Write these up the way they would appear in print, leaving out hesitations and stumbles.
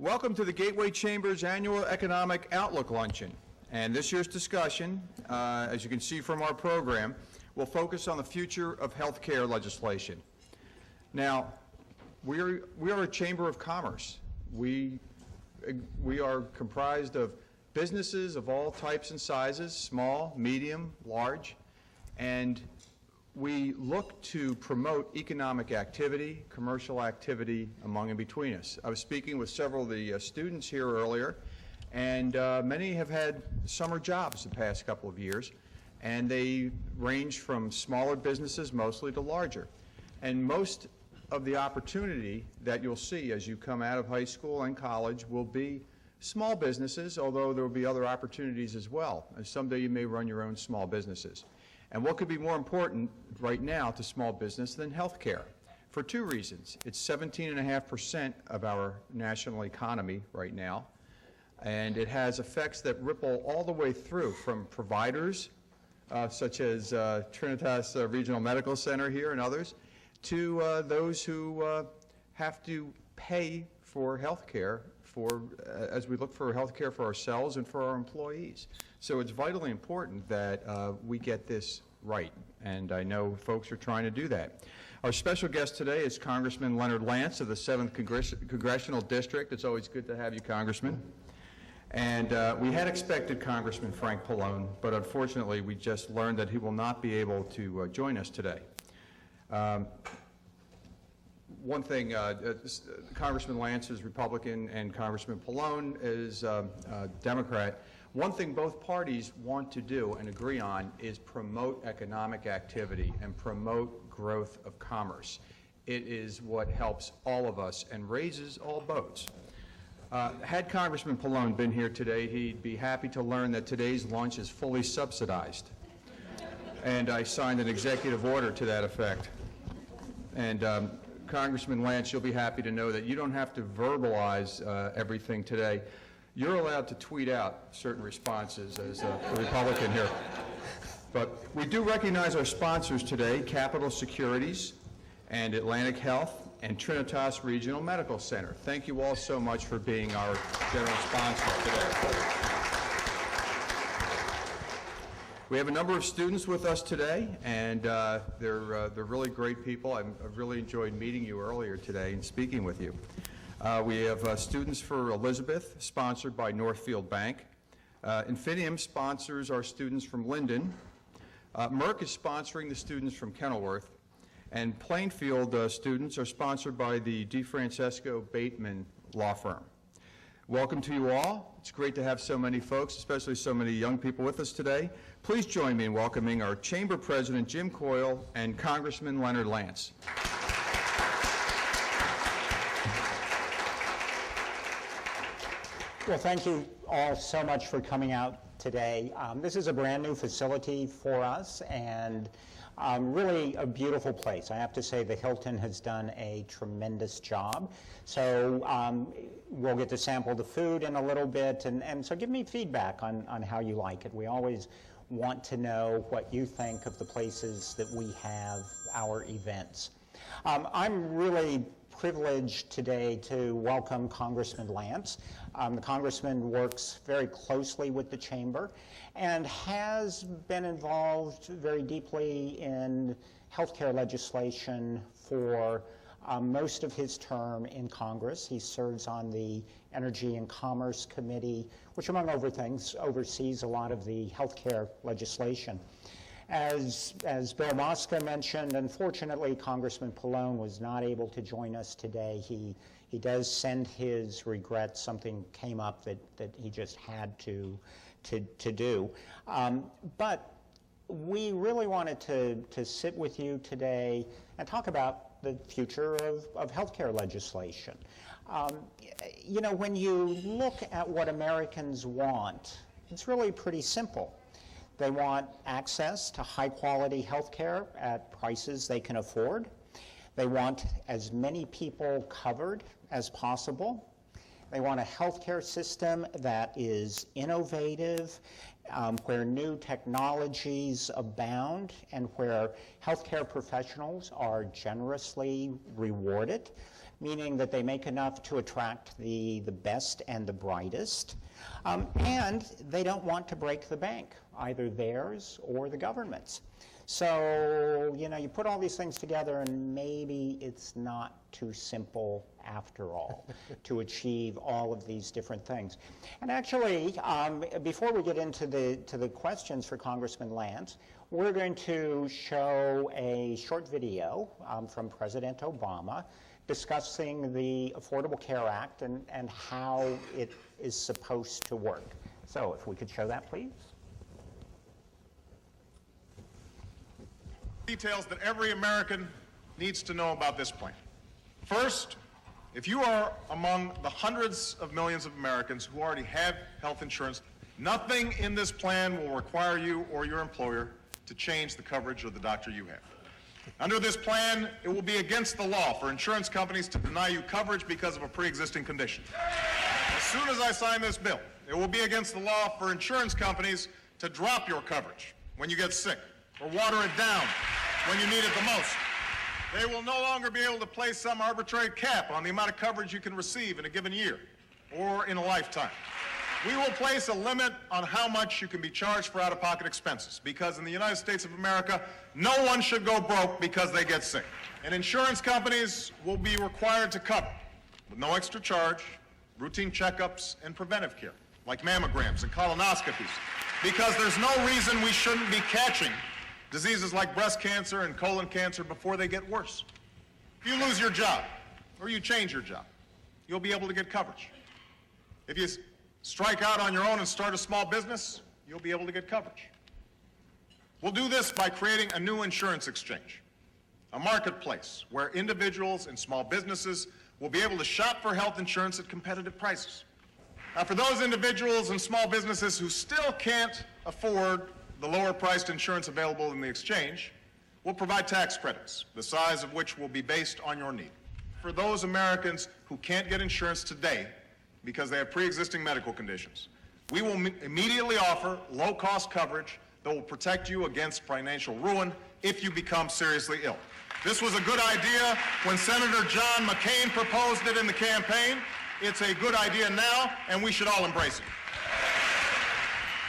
Welcome to the Gateway Chamber's annual Economic Outlook Luncheon. And this year's discussion, as you can see from our program, will focus on the future of healthcare legislation. Now, we are a chamber of commerce. We are comprised of businesses of all types and sizes, small, medium, large, and we look to promote economic activity, commercial activity among and between us. I was speaking with several of the students here earlier, and many have had summer jobs the past couple of years, and they range from smaller businesses mostly to larger. And most of the opportunity that you'll see as you come out of high school and college will be small businesses, although there will be other opportunities as well. And someday you may run your own small businesses. And what could be more important right now to small business than healthcare? For two reasons. It's 17.5% of our national economy right now, and it has effects that ripple all the way through from providers, such as Trinitas Regional Medical Center here and others, to those who have to pay for healthcare as we look for healthcare for ourselves and for our employees. So it's vitally important that we get this right, and I know folks are trying to do that. Our special guest today is Congressman Leonard Lance of the 7th Congressional District. It's always good to have you, Congressman. And we had expected Congressman Frank Pallone, but unfortunately we just learned that he will not be able to join us today. One thing, Congressman Lance is Republican and Congressman Pallone is Democrat. One thing both parties want to do and agree on is promote economic activity and promote growth of commerce. It is what helps all of us and raises all boats. Had Congressman Pallone been here today, he'd be happy to learn that today's lunch is fully subsidized. And I signed an executive order to that effect. And Congressman Lance, you'll be happy to know that you don't have to verbalize everything today. You're allowed to tweet out certain responses as a Republican here. But we do recognize our sponsors today, Capital Securities and Atlantic Health and Trinitas Regional Medical Center. Thank you all so much for being our general sponsor today. We have a number of students with us today, and they're really great people. I've really enjoyed meeting you earlier today and speaking with you. We have students for Elizabeth, sponsored by Northfield Bank. Infinium sponsors our students from Linden. Merck is sponsoring the students from Kenilworth. And Plainfield students are sponsored by the DeFrancesco Bateman Law Firm. Welcome to you all. It's great to have so many folks, especially so many young people with us today. Please join me in welcoming our Chamber President, Jim Coyle, and Congressman Leonard Lance. Well, thank you all so much for coming out today. This is a brand new facility for us, and really a beautiful place. I have to say the Hilton has done a tremendous job. So we'll get to sample the food in a little bit, and so give me feedback on how you like it. We always want to know what you think of the places that we have our events. I'm really privileged today to welcome Congressman Lance. The Congressman works very closely with the Chamber and has been involved very deeply in healthcare legislation for most of his term in Congress. He serves on the Energy and Commerce Committee, which among other things oversees a lot of the healthcare legislation. As Bill Mosca mentioned, unfortunately, Congressman Pallone was not able to join us today. He does send his regrets. Something came up that he just had to do. But we really wanted to sit with you today and talk about the future of healthcare legislation. You know, when you look at what Americans want, it's really pretty simple. They want access to high-quality health care at prices they can afford. They want as many people covered as possible. They want a healthcare system that is innovative, where new technologies abound, and where healthcare professionals are generously rewarded, meaning that they make enough to attract the best and the brightest. And they don't want to break the bank, either theirs or the government's. So, you know, you put all these things together and maybe it's not too simple after all to achieve all of these different things. And actually, before we get into the questions for Congressman Lance, we're going to show a short video from President Obama discussing the Affordable Care Act and how it is supposed to work. So if we could show that, please. Details that every American needs to know about this plan. First, if you are among the hundreds of millions of Americans who already have health insurance, nothing in this plan will require you or your employer to change the coverage of the doctor you have. Under this plan, it will be against the law for insurance companies to deny you coverage because of a pre-existing condition. As soon as I sign this bill, it will be against the law for insurance companies to drop your coverage when you get sick or water it down when you need it the most. They will no longer be able to place some arbitrary cap on the amount of coverage you can receive in a given year or in a lifetime. We will place a limit on how much you can be charged for out-of-pocket expenses, because in the United States of America, no one should go broke because they get sick. And insurance companies will be required to cover, with no extra charge, routine checkups and preventive care, like mammograms and colonoscopies, because there's no reason we shouldn't be catching diseases like breast cancer and colon cancer before they get worse. If you lose your job or you change your job, you'll be able to get coverage. If you strike out on your own and start a small business, you'll be able to get coverage. We'll do this by creating a new insurance exchange, a marketplace where individuals and small businesses will be able to shop for health insurance at competitive prices. Now, for those individuals and small businesses who still can't afford the lower-priced insurance available in the exchange, we'll provide tax credits, the size of which will be based on your need. For those Americans who can't get insurance today because they have pre-existing medical conditions, we will immediately offer low-cost coverage that will protect you against financial ruin if you become seriously ill. This was a good idea when Senator John McCain proposed it in the campaign. It's a good idea now, and we should all embrace it.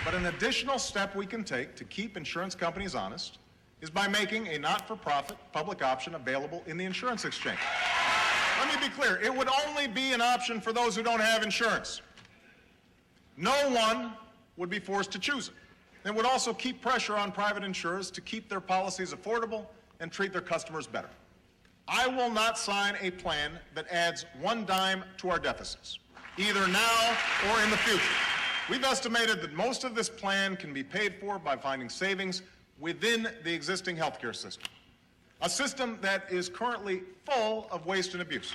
But an additional step we can take to keep insurance companies honest is by making a not-for-profit public option available in the insurance exchange. Let me be clear, it would only be an option for those who don't have insurance. No one would be forced to choose it. It would also keep pressure on private insurers to keep their policies affordable and treat their customers better. I will not sign a plan that adds one dime to our deficits, either now or in the future. We've estimated that most of this plan can be paid for by finding savings within the existing healthcare system, a system that is currently full of waste and abuse.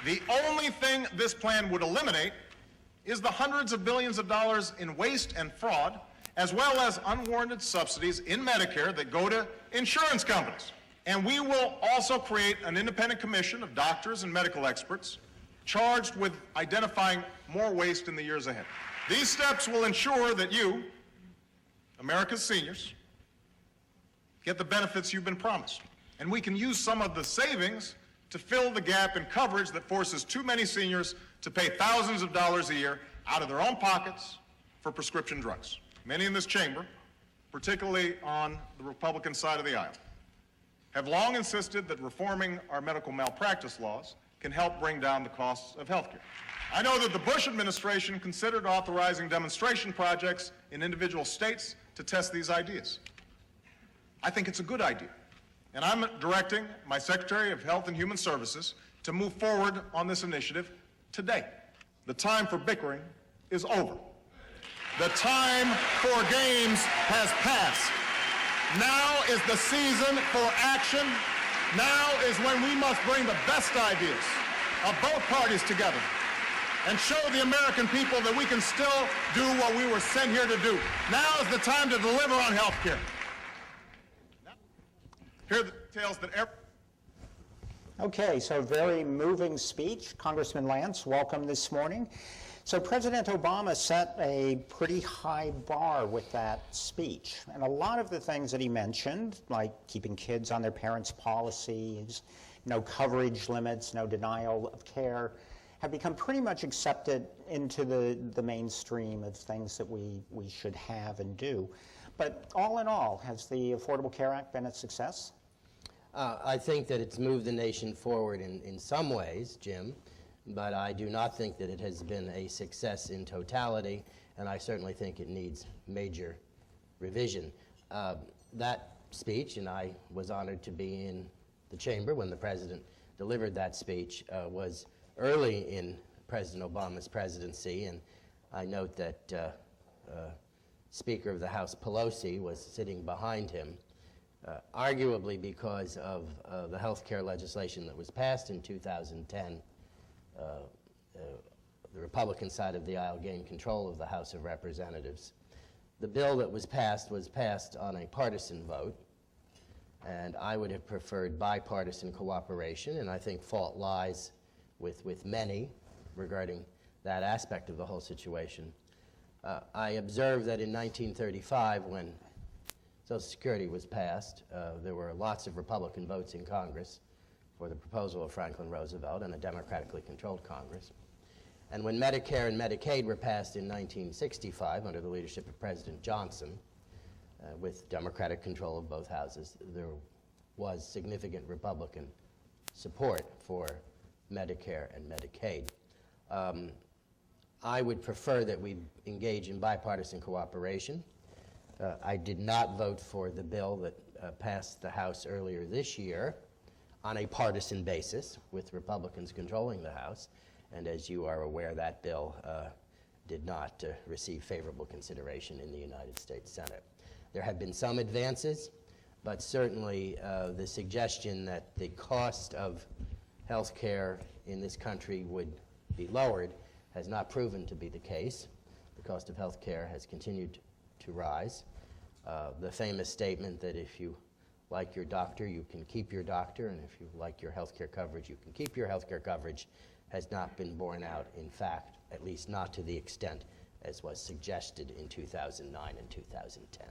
The only thing this plan would eliminate is the hundreds of billions of dollars in waste and fraud, as well as unwarranted subsidies in Medicare that go to insurance companies. And we will also create an independent commission of doctors and medical experts charged with identifying more waste in the years ahead. These steps will ensure that you, America's seniors, get the benefits you've been promised. And we can use some of the savings to fill the gap in coverage that forces too many seniors to pay thousands of dollars a year out of their own pockets for prescription drugs. Many in this chamber, particularly on the Republican side of the aisle, have long insisted that reforming our medical malpractice laws can help bring down the costs of health care. I know that the Bush administration considered authorizing demonstration projects in individual states to test these ideas. I think it's a good idea, and I'm directing my Secretary of Health and Human Services to move forward on this initiative today. The time for bickering is over. The time for games has passed. Now is the season for action. Now is when we must bring the best ideas of both parties together and show the American people that we can still do what we were sent here to do. Now is the time to deliver on health care. Here are the details that Okay, so very moving speech. Congressman Lance, welcome this morning. So President Obama set a pretty high bar with that speech. And a lot of the things that he mentioned, like keeping kids on their parents' policies, no coverage limits, no denial of care, have become pretty much accepted into the mainstream of things that we should have and do. But all in all, has the Affordable Care Act been a success? I think that it's moved the nation forward in some ways, Jim, but I do not think that it has been a success in totality, and I certainly think it needs major revision. That speech, and I was honored to be in the chamber when the president delivered that speech, was early in President Obama's presidency, and I note that Speaker of the House Pelosi was sitting behind him, arguably because of the health care legislation that was passed in 2010. The Republican side of the aisle gained control of the House of Representatives. The bill that was passed on a partisan vote, and I would have preferred bipartisan cooperation, and I think fault lies with many regarding that aspect of the whole situation. I observed that in 1935, when Social Security was passed, there were lots of Republican votes in Congress for the proposal of Franklin Roosevelt and a democratically controlled Congress. And when Medicare and Medicaid were passed in 1965 under the leadership of President Johnson, with Democratic control of both houses, there was significant Republican support for Medicare and Medicaid. I would prefer that we engage in bipartisan cooperation. I did not vote for the bill that passed the House earlier this year on a partisan basis, with Republicans controlling the House. And as you are aware, that bill did not receive favorable consideration in the United States Senate. There have been some advances, but certainly the suggestion that the cost of health care in this country would be lowered has not proven to be the case. The cost of health care has continued to rise. The famous statement that if you like your doctor, you can keep your doctor, and if you like your health care coverage, you can keep your health care coverage, has not been borne out in fact, at least not to the extent as was suggested in 2009 and 2010.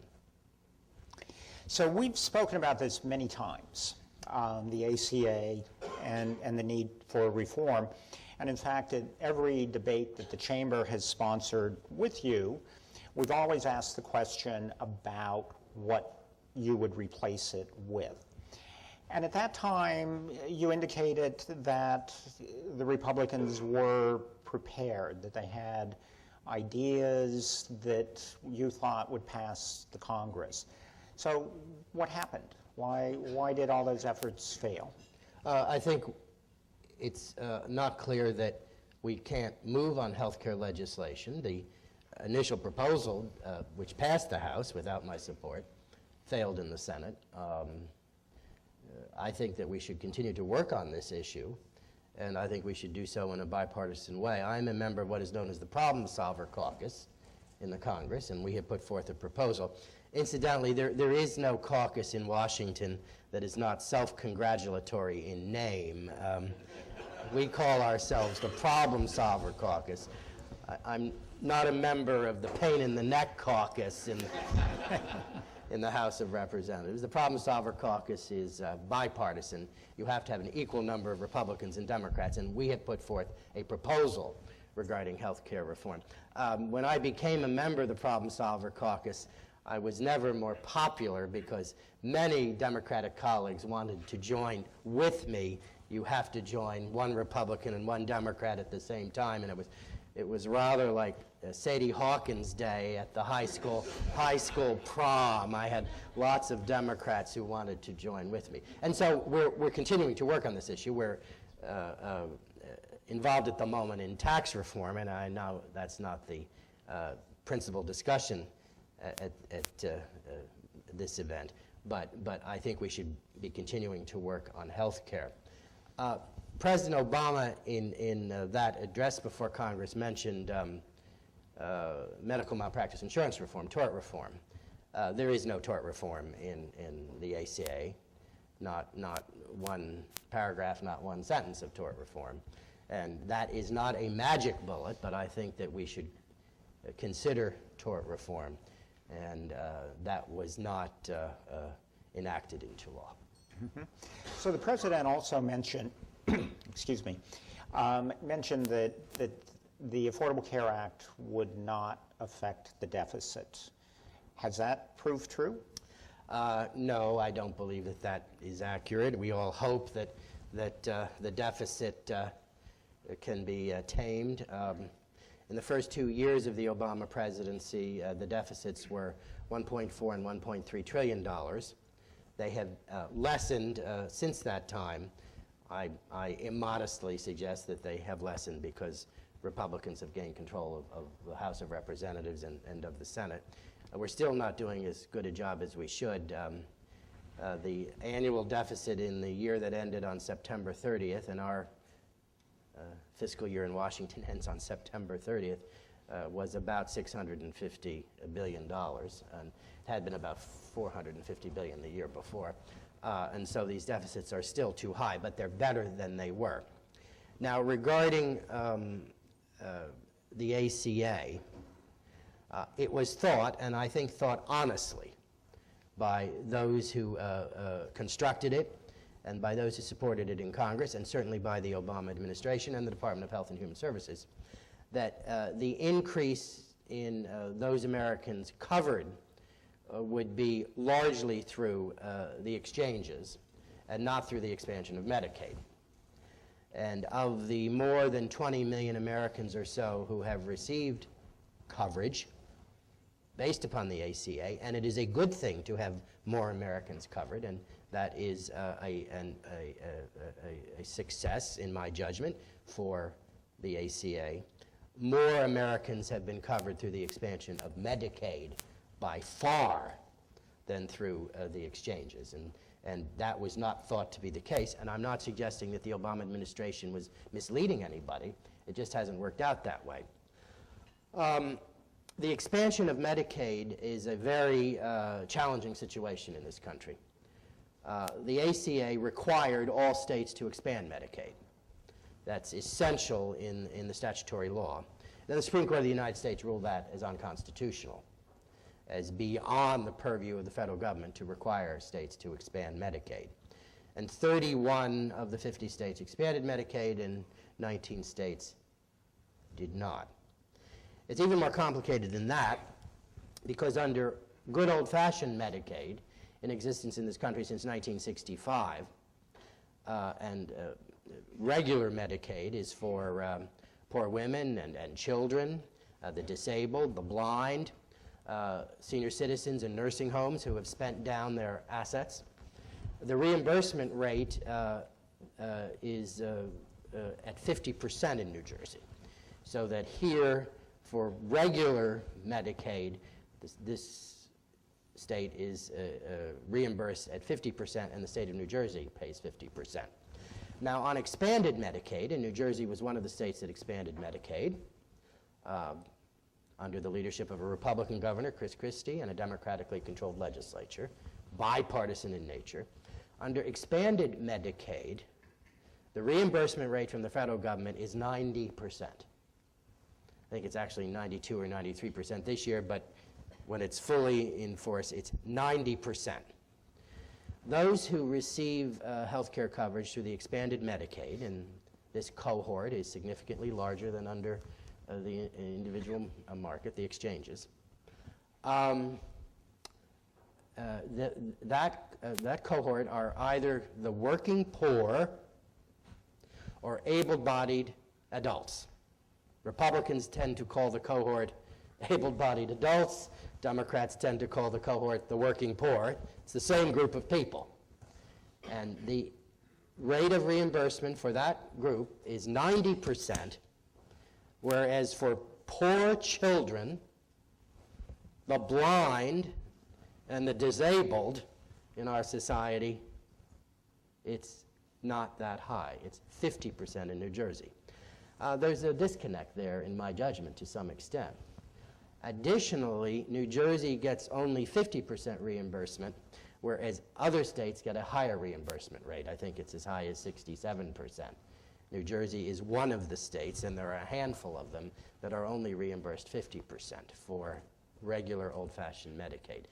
So we've spoken about this many times, the ACA and the need for reform. And in fact, at every debate that the Chamber has sponsored with you, we've always asked the question about what you would replace it with. And at that time, you indicated that the Republicans were prepared, that they had ideas that you thought would pass the Congress. So what happened? Why did all those efforts fail? I think it's not clear that we can't move on health care legislation. The initial proposal, which passed the House without my support, failed in the Senate. I think that we should continue to work on this issue, and I think we should do so in a bipartisan way. I'm a member of what is known as the Problem Solver Caucus in the Congress, and we have put forth a proposal. Incidentally, there is no caucus in Washington that is not self-congratulatory in name. We call ourselves the Problem Solver Caucus. I'm not a member of the Pain in the Neck Caucus in the House of Representatives. The Problem Solver Caucus is bipartisan. You have to have an equal number of Republicans and Democrats, and we have put forth a proposal regarding health care reform. When I became a member of the Problem Solver Caucus, I was never more popular because many Democratic colleagues wanted to join with me. You have to join one Republican and one Democrat at the same time, and it was rather like Sadie Hawkins' day at the high school prom. I had lots of Democrats who wanted to join with me. And so we're continuing to work on this issue. We're involved at the moment in tax reform, and I know that's not the principal discussion at this event, but I think we should be continuing to work on health care. President Obama, in that address before Congress, mentioned medical malpractice insurance reform, tort reform. There is no tort reform in the ACA. not one paragraph, not one sentence of tort reform. And that is not a magic bullet, but I think that we should consider tort reform, and that was not enacted into law. So the president also mentioned, excuse me, mentioned that the Affordable Care Act would not affect the deficit. Has that proved true? No, I don't believe that that is accurate. We all hope that the deficit can be tamed. In the first 2 years of the Obama presidency, the deficits were $1.4 and $1.3 trillion. They have lessened since that time. I immodestly suggest that they have lessened because Republicans have gained control of the House of Representatives and of the Senate. We're still not doing as good a job as we should. The annual deficit in the year that ended on September 30th, and our fiscal year in Washington ends on September 30th, was about $650 billion, and it had been about $450 billion the year before. And so these deficits are still too high, but they're better than they were. Now, regarding the ACA, it was thought, and I think thought honestly, by those who constructed it and by those who supported it in Congress, and certainly by the Obama administration and the Department of Health and Human Services, that the increase in those Americans covered would be largely through the exchanges and not through the expansion of Medicaid. And of the more than 20 million Americans or so who have received coverage based upon the ACA, and it is a good thing to have more Americans covered, and that is a success, in my judgment, for the ACA. More Americans have been covered through the expansion of Medicaid by far than through the exchanges, and that was not thought to be the case, and I'm not suggesting that the Obama administration was misleading anybody. It just hasn't worked out that way. The expansion of Medicaid is a very challenging situation in this country. The ACA required all states to expand Medicaid. That's essential in the statutory law. Then the Supreme Court of the United States ruled that as unconstitutional, as beyond the purview of the federal government to require states to expand Medicaid. And 31 of the 50 states expanded Medicaid, and 19 states did not. It's even more complicated than that, because under good old-fashioned Medicaid, in existence in this country since 1965, and regular Medicaid is for poor women and children, the disabled, the blind, senior citizens in nursing homes who have spent down their assets. The reimbursement rate is at 50% in New Jersey, so that here, for regular Medicaid, this state is reimbursed at 50%, and the state of New Jersey pays 50%. Now, on expanded Medicaid, and New Jersey was one of the states that expanded Medicaid, under the leadership of a Republican governor, Chris Christie, and a democratically controlled legislature, bipartisan in nature. Under expanded Medicaid, the reimbursement rate from the federal government is 90%. I think it's actually 92 or 93% this year, but when it's fully in force, it's 90%. Those who receive health care coverage through the expanded Medicaid, and this cohort is significantly larger than under the individual market, the exchanges, that cohort are either the working poor or able-bodied adults. Republicans tend to call the cohort able-bodied adults. Democrats tend to call the cohort the working poor. It's the same group of people. And the rate of reimbursement for that group is 90%, whereas for poor children, the blind, and the disabled in our society, it's not that high. It's 50% in New Jersey. There's a disconnect there, in my judgment, to some extent. Additionally, New Jersey gets only 50% reimbursement whereas other states get a higher reimbursement rate. I think it's as high as 67%. New Jersey is one of the states, and there are a handful of them, that are only reimbursed 50% for regular old-fashioned Medicaid.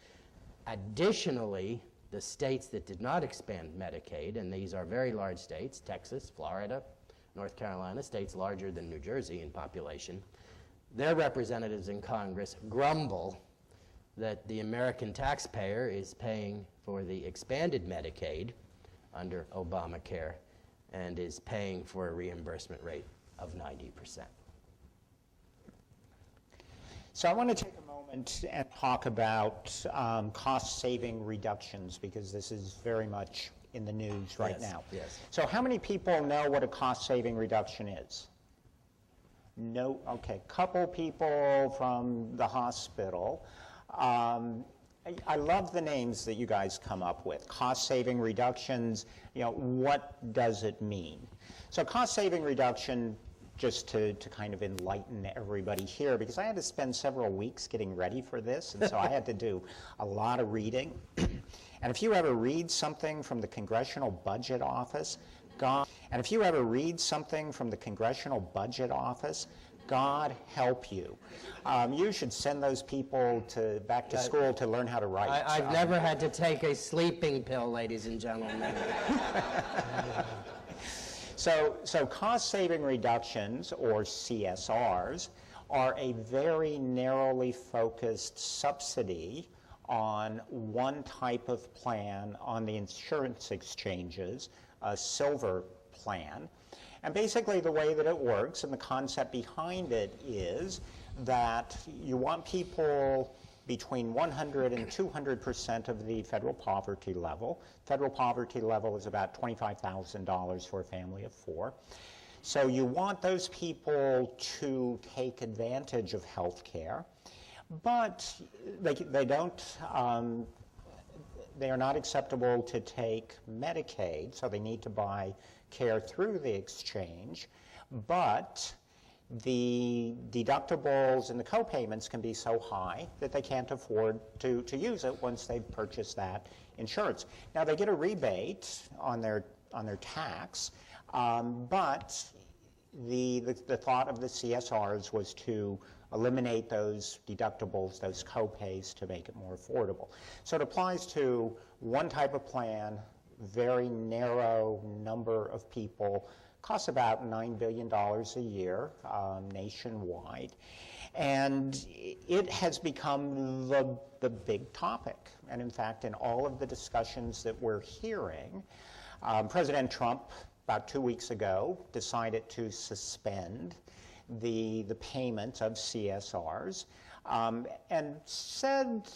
Additionally, the states that did not expand Medicaid, and these are very large states, Texas, Florida, North Carolina, states larger than New Jersey in population, their representatives in Congress grumble that the American taxpayer is paying for the expanded Medicaid under Obamacare and is paying for a reimbursement rate of 90%. So I want to take a moment and talk about cost-saving reductions, because this is very much in the news right now. Yes. So how many people know what a cost-saving reduction is? No, okay, couple people from the hospital. I love the names that you guys come up with. Cost-saving reductions, what does it mean? So cost-saving reduction, just to kind of enlighten everybody here, because I had to spend several weeks getting ready for this, and so I had to do a lot of reading. And if you ever read something from the Congressional Budget Office, God help you. You should send those people back to school to learn how to write. I've never had to take a sleeping pill, ladies and gentlemen. So cost-saving reductions, or CSRs, are a very narrowly focused subsidy on one type of plan on the insurance exchanges, a silver plan. And basically the way that it works and the concept behind it is that you want people between 100 and 200% of the federal poverty level. Federal poverty level is about $25,000 for a family of 4. So you want those people to take advantage of health care, but they are not acceptable to take Medicaid, so they need to buy care through the exchange, but the deductibles and the co-payments can be so high that they can't afford to use it once they've purchased that insurance. Now, they get a rebate on their tax, but the thought of the CSRs was to eliminate those deductibles, those co-pays, to make it more affordable. So it applies to one type of plan, very narrow number of people, costs about $9 billion a year nationwide. And it has become the big topic. And in fact, in all of the discussions that we're hearing, President Trump, about 2 weeks ago, decided to suspend the payment of CSRs, and said,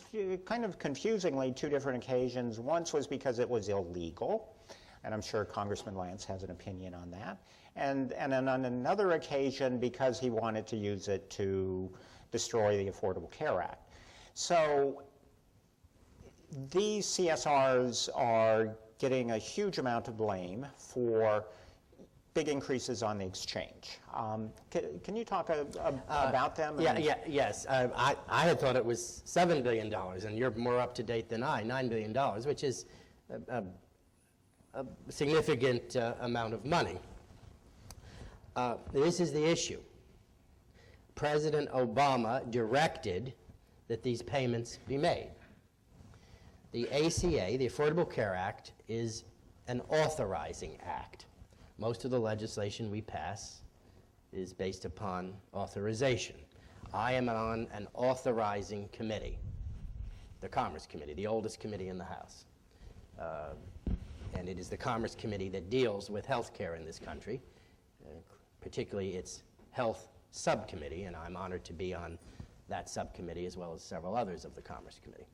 kind of confusingly, 2 different occasions. Once was because it was illegal, and I'm sure Congressman Lance has an opinion on that, and then on another occasion because he wanted to use it to destroy the Affordable Care Act. So these CSRs are getting a huge amount of blame for big increases on the exchange. Can you talk about them? Yes. I had thought it was $7 billion, and you're more up to date than I, $9 billion, which is a significant amount of money. This is the issue. President Obama directed that these payments be made. The ACA, the Affordable Care Act, is an authorizing act. Most of the legislation we pass is based upon authorization. I am on an authorizing committee, the Commerce Committee, the oldest committee in the House. And it is the Commerce Committee that deals with health care in this country, particularly its health subcommittee, and I'm honored to be on that subcommittee as well as several others of the Commerce Committee.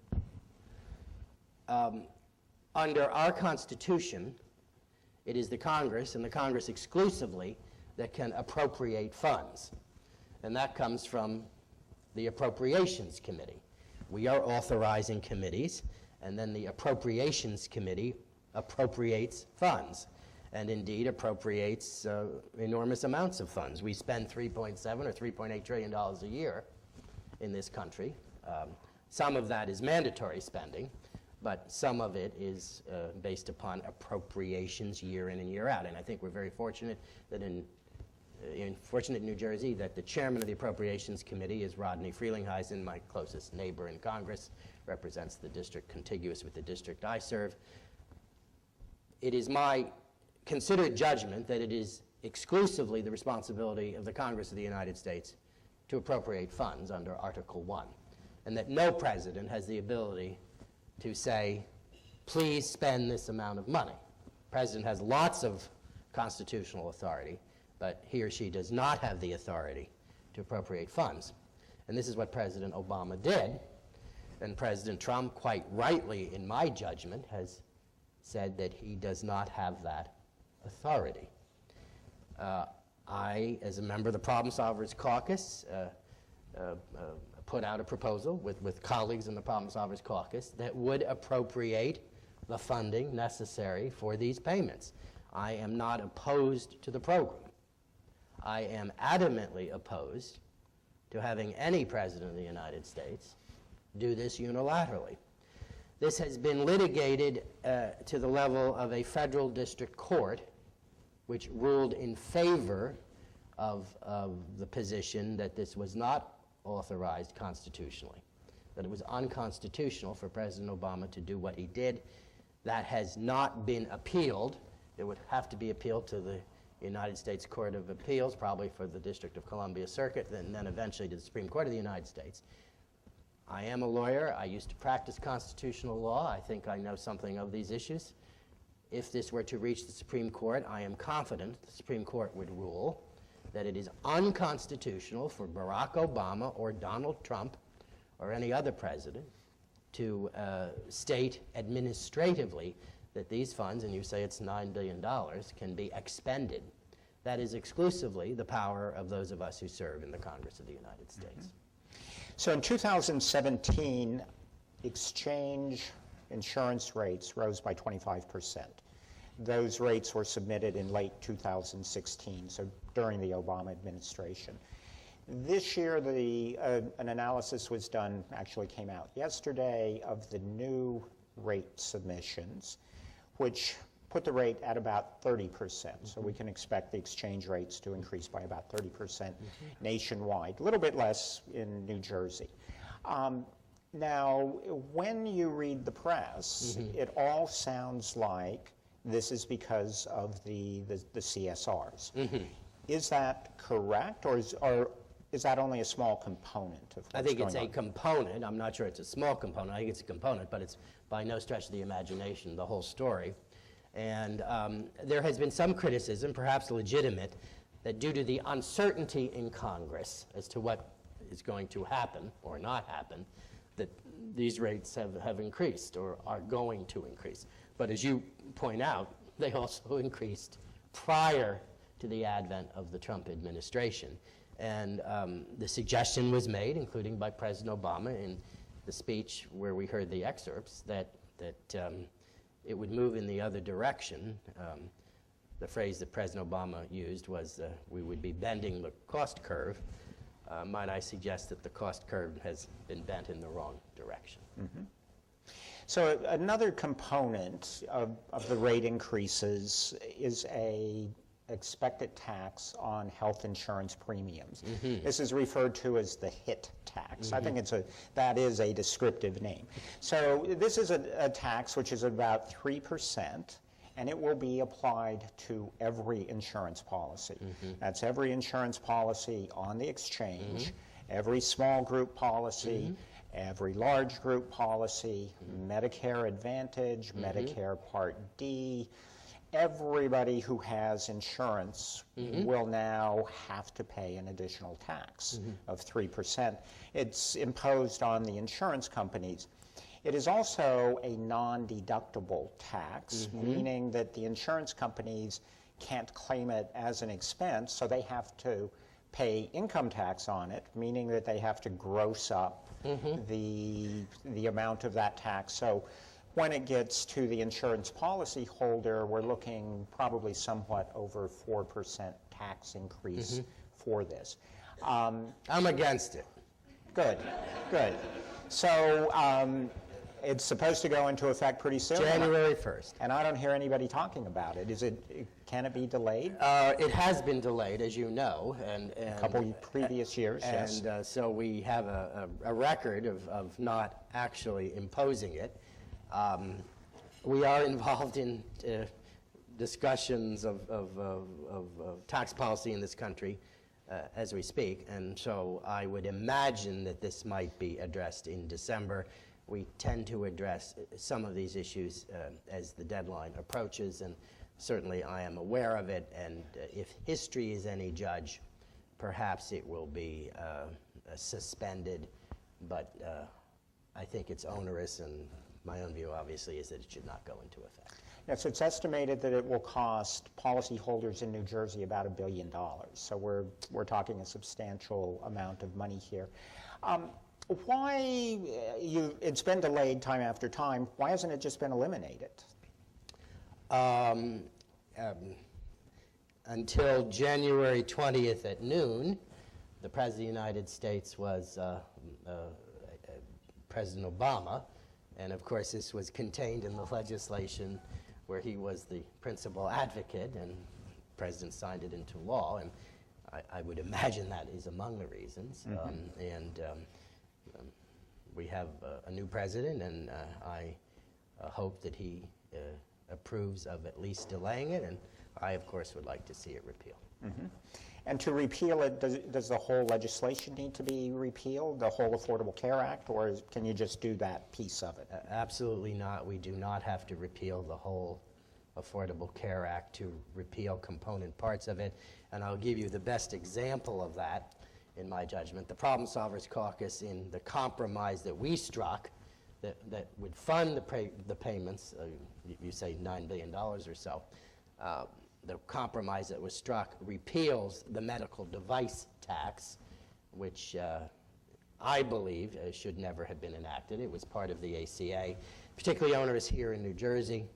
Under our Constitution, it is the Congress, and the Congress exclusively, that can appropriate funds. And that comes from the Appropriations Committee. We are authorizing committees, and then the Appropriations Committee appropriates funds, and indeed appropriates enormous amounts of funds. We spend $3.7 or $3.8 trillion a year in this country. Some of that is mandatory spending, but some of it is based upon appropriations year in and year out. And I think we're very fortunate that in New Jersey that the chairman of the Appropriations Committee is Rodney Frelinghuysen, my closest neighbor in Congress, represents the district contiguous with the district I serve. It is my considered judgment that it is exclusively the responsibility of the Congress of the United States to appropriate funds under Article 1, and that no president has the ability to say, please spend this amount of money. The president has lots of constitutional authority, but he or she does not have the authority to appropriate funds. And this is what President Obama did, and President Trump, quite rightly, in my judgment, has said that he does not have that authority. I, as a member of the Problem Solvers Caucus, put out a proposal with colleagues in the Problem Solvers Caucus that would appropriate the funding necessary for these payments. I am not opposed to the program. I am adamantly opposed to having any president of the United States do this unilaterally. This has been litigated to the level of a federal district court, which ruled in favor of the position that this was not authorized constitutionally, that it was unconstitutional for President Obama to do what he did. That has not been appealed. It would have to be appealed to the United States Court of Appeals, probably for the District of Columbia Circuit, and then eventually to the Supreme Court of the United States. I am a lawyer. I used to practice constitutional law. I think I know something of these issues. If this were to reach the Supreme Court, I am confident the Supreme Court would rule that it is unconstitutional for Barack Obama or Donald Trump or any other president to state administratively that these funds, and you say it's $9 billion, can be expended. That is exclusively the power of those of us who serve in the Congress of the United States. So in 2017, exchange insurance rates rose by 25%. Those rates were submitted in late 2016, so during the Obama administration. This year, an analysis was done, actually came out yesterday, of the new rate submissions, which put the rate at about 30%. So we can expect the exchange rates to increase by about 30% nationwide, a little bit less in New Jersey. Now, when you read the press, it all sounds like this is because of the CSRs. Is that correct, or is that only a small component of what's I think it's going a on? component. I'm not sure it's a small component. I think it's a component, but it's by no stretch of the imagination the whole story. And there has been some criticism, perhaps legitimate, that due to the uncertainty in Congress as to what is going to happen or not happen, that these rates have increased or are going to increase. But as you point out, they also increased prior to the advent of the Trump administration. And the suggestion was made, including by President Obama in the speech where we heard the excerpts, that it would move in the other direction. The phrase that President Obama used was we would be bending the cost curve. Might I suggest that the cost curve has been bent in the wrong direction? So another component of the rate increases is a expected tax on health insurance premiums. This is referred to as the HIT tax. I think that is a descriptive name. So this is a tax which is about 3%, and it will be applied to every insurance policy. That's every insurance policy on the exchange, every small group policy, every large group policy, Medicare Advantage, Medicare Part D. Everybody who has insurance will now have to pay an additional tax of 3%. It's imposed on the insurance companies. It is also a non-deductible tax, meaning that the insurance companies can't claim it as an expense, so they have to pay income tax on it, meaning that they have to gross up the amount of that tax. So when it gets to the insurance policy holder, we're looking probably somewhat over 4% tax increase for this. I'm against it. Good, good. So It's supposed to go into effect pretty soon. January 1st. And I don't hear anybody talking about it. Can it be delayed? It has been delayed, as you know, and A couple previous years, yes. And so we have a record of not actually imposing it. We are involved in discussions of tax policy in this country as we speak, and so I would imagine that this might be addressed in December. We tend to address some of these issues as the deadline approaches, and certainly I am aware of it, and if history is any judge, perhaps it will be suspended, but I think it's onerous, and my own view, obviously, is that it should not go into effect. Yes, it's estimated that it will cost policyholders in New Jersey about $1 billion. So we're talking a substantial amount of money here. It's been delayed time after time. Why hasn't it just been eliminated? Until January 20th at noon, the President of the United States was President Obama, and of course this was contained in the legislation where he was the principal advocate, and the President signed it into law, and I would imagine that is among the reasons. We have a new president, and I hope that he approves of at least delaying it, and I, of course, would like to see it repealed. Mm-hmm. And to repeal it, does the whole legislation need to be repealed, the whole Affordable Care Act, or can you just do that piece of it? Absolutely not. We do not have to repeal the whole Affordable Care Act to repeal component parts of it, and I'll give you the best example of that, in my judgment. The Problem Solvers Caucus, in the compromise that we struck, that would fund the payments, you say $9 billion or so, the compromise that was struck repeals the medical device tax, which I believe should never have been enacted. It was part of the ACA, particularly onerous here in New Jersey.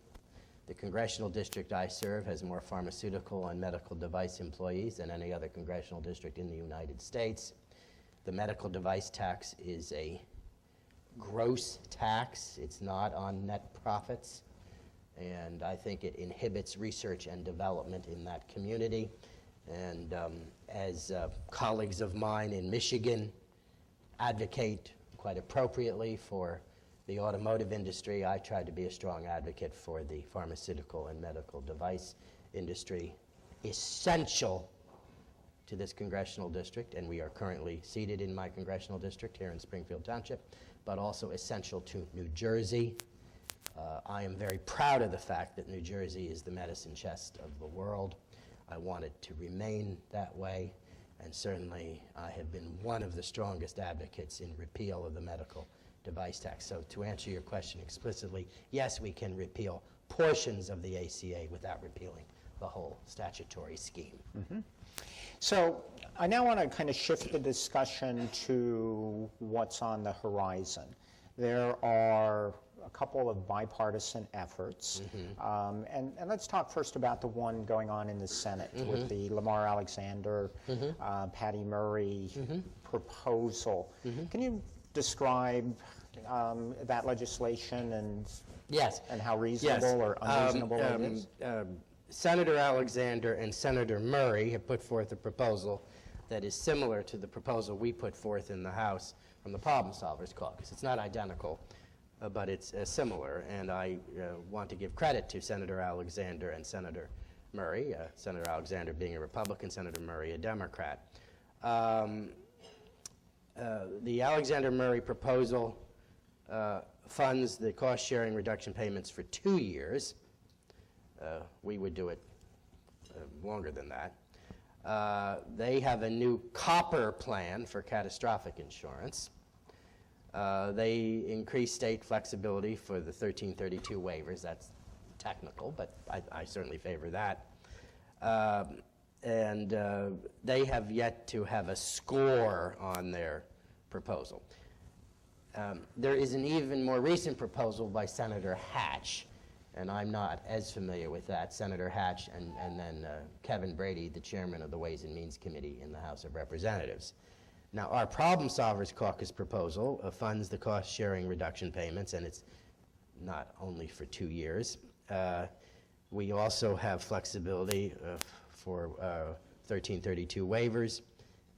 The congressional district I serve has more pharmaceutical and medical device employees than any other congressional district in the United States. The medical device tax is a gross tax. It's not on net profits. And I think it inhibits research and development in that community. And as colleagues of mine in Michigan advocate quite appropriately for the automotive industry, I try to be a strong advocate for the pharmaceutical and medical device industry, essential to this congressional district, and we are currently seated in my congressional district here in Springfield Township, but also essential to New Jersey. I am very proud of the fact that New Jersey is the medicine chest of the world. I want it to remain that way, and certainly I have been one of the strongest advocates in repeal of the medical device tax. So to answer your question explicitly, yes, we can repeal portions of the ACA without repealing the whole statutory scheme. Mm-hmm. So I now want to kind of shift the discussion to what's on the horizon. There are a couple of bipartisan efforts. Mm-hmm. And let's talk first about the one going on in the Senate mm-hmm. with the Lamar Alexander, mm-hmm. Patty Murray mm-hmm. proposal. Mm-hmm. Can you describe that legislation and yes. and how reasonable yes. or unreasonable it is? Senator Alexander and Senator Murray have put forth a proposal that is similar to the proposal we put forth in the House from the Problem Solvers Caucus. It's not identical, but it's similar, and I want to give credit to Senator Alexander and Senator Murray, Senator Alexander being a Republican, Senator Murray a Democrat. The Alexander-Murray proposal funds the cost-sharing reduction payments for 2 years. We would do it longer than that. They have a new copper plan for catastrophic insurance. They increase state flexibility for the 1332 waivers. That's technical, but I certainly favor that. And they have yet to have a score on their proposal. There is an even more recent proposal by Senator Hatch, and I'm not as familiar with that. Senator Hatch and then Kevin Brady, the chairman of the Ways and Means Committee in the House of Representatives. Now, our Problem Solvers Caucus proposal funds the cost-sharing reduction payments, and it's not only for 2 years. We also have flexibility for 1332 waivers,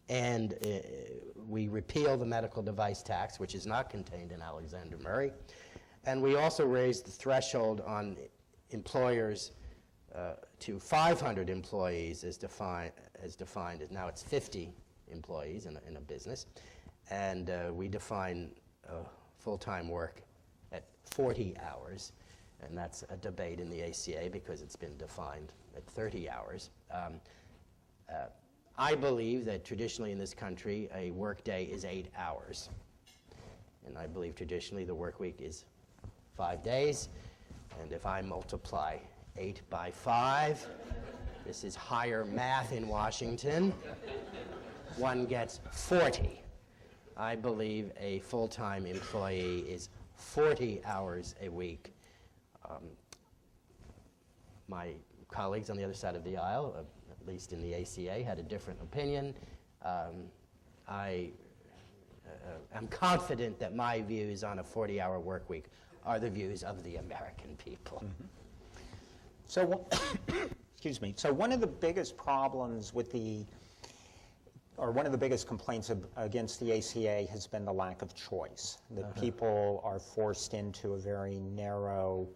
and we repeal the medical device tax, which is not contained in Alexander Murray, and we also raised the threshold on employers to 500 employees as defined as now it's 50 employees in a business, and we define full-time work at 40 hours, and that's a debate in the ACA because it's been defined at 30 hours. I believe that traditionally in this country a work day is 8 hours, and I believe traditionally the work week is 5 days, and if I multiply 8 by 5, this is higher math in Washington, one gets 40. I believe a full-time employee is 40 hours a week. My colleagues on the other side of the aisle, at least in the ACA, had a different opinion. I am confident that my views on a 40-hour work week are the views of the American people. Mm-hmm. So, excuse me. So one of the biggest problems with one of the biggest complaints against the ACA has been the lack of choice, that people are forced into a very narrow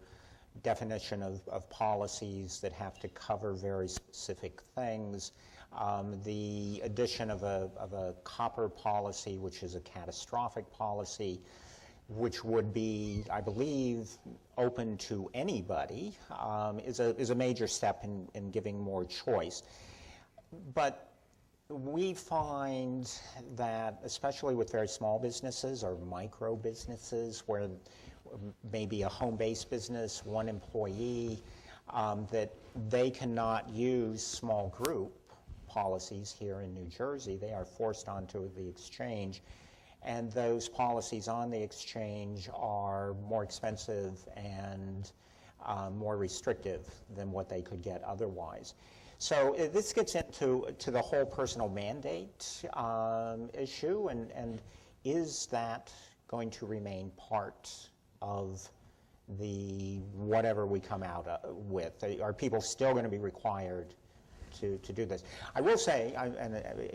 definition of policies that have to cover very specific things. The addition of a copper policy, which is a catastrophic policy, which would be, I believe, open to anybody, is a major step in giving more choice. But we find that, especially with very small businesses or micro businesses, where maybe a home-based business, one employee, that they cannot use small group policies here in New Jersey. They are forced onto the exchange, and those policies on the exchange are more expensive and more restrictive than what they could get otherwise. So this gets into the whole personal mandate issue, and is that going to remain part of the whatever we come out with? Are people still going to be required to do this? I will say,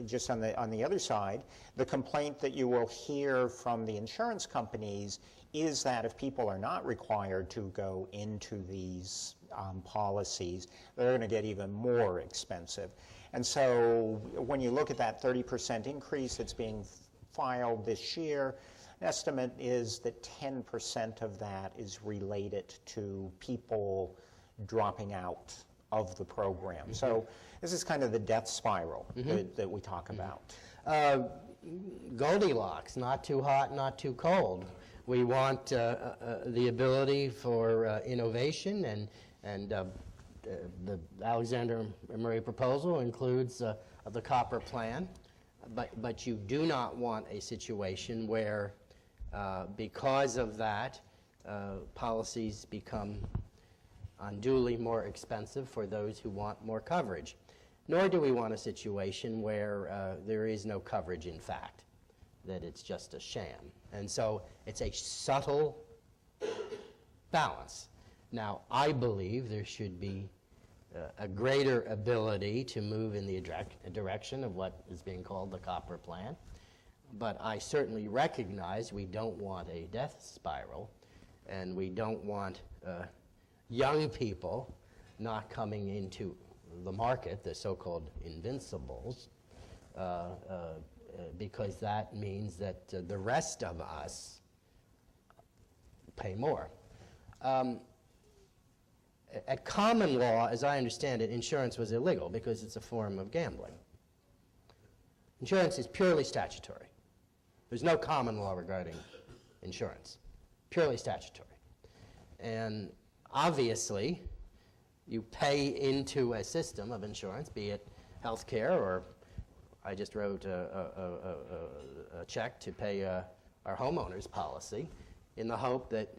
just on the other side, the complaint that you will hear from the insurance companies is that if people are not required to go into these policies, they're going to get even more expensive. And so when you look at that 30% increase that's being filed this year, an estimate is that 10% of that is related to people dropping out of the program. Mm-hmm. So this is kind of the death spiral that we talk about. Goldilocks, not too hot, not too cold. We want the ability for innovation, and the Alexander Murray proposal includes the copper plan, but you do not want a situation where because of that policies become unduly more expensive for those who want more coverage. Nor do we want a situation where there is no coverage in fact, that it's just a sham. And so it's a subtle balance. Now, I believe there should be a greater ability to move in the direction of what is being called the copper plan, but I certainly recognize we don't want a death spiral, and we don't want young people not coming into the market, the so-called invincibles, because that means that the rest of us pay more. At common law, as I understand it, insurance was illegal because it's a form of gambling. Insurance is purely statutory. There's no common law regarding insurance, purely statutory. And obviously, you pay into a system of insurance, be it health care, or I just wrote a check to pay our homeowner's policy in the hope that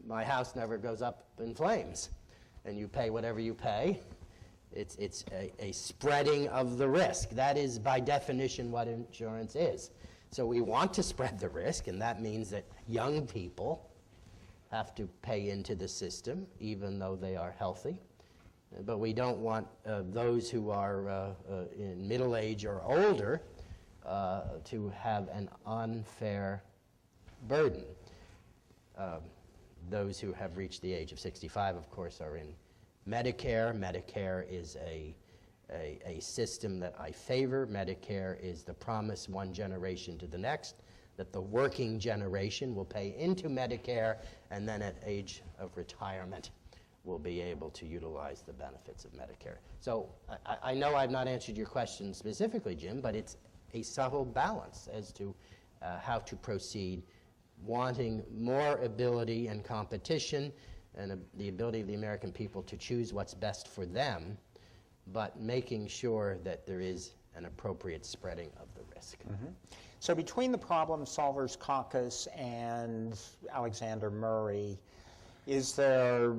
my house never goes up in flames. And you pay whatever you pay, It's a spreading of the risk. That is, by definition, what insurance is. So we want to spread the risk, and that means that young people have to pay into the system, even though they are healthy. But we don't want those who are in middle age or older to have an unfair burden. Those who have reached the age of 65, of course, are in Medicare. Medicare is a system that I favor. Medicare is the promise one generation to the next that the working generation will pay into Medicare, and then at age of retirement will be able to utilize the benefits of Medicare. So I know I've not answered your question specifically, Jim, but it's a subtle balance as to how to proceed, wanting more ability and competition and the ability of the American people to choose what's best for them, but making sure that there is an appropriate spreading of the risk. So between the Problem Solvers Caucus and Alexander Murray, is there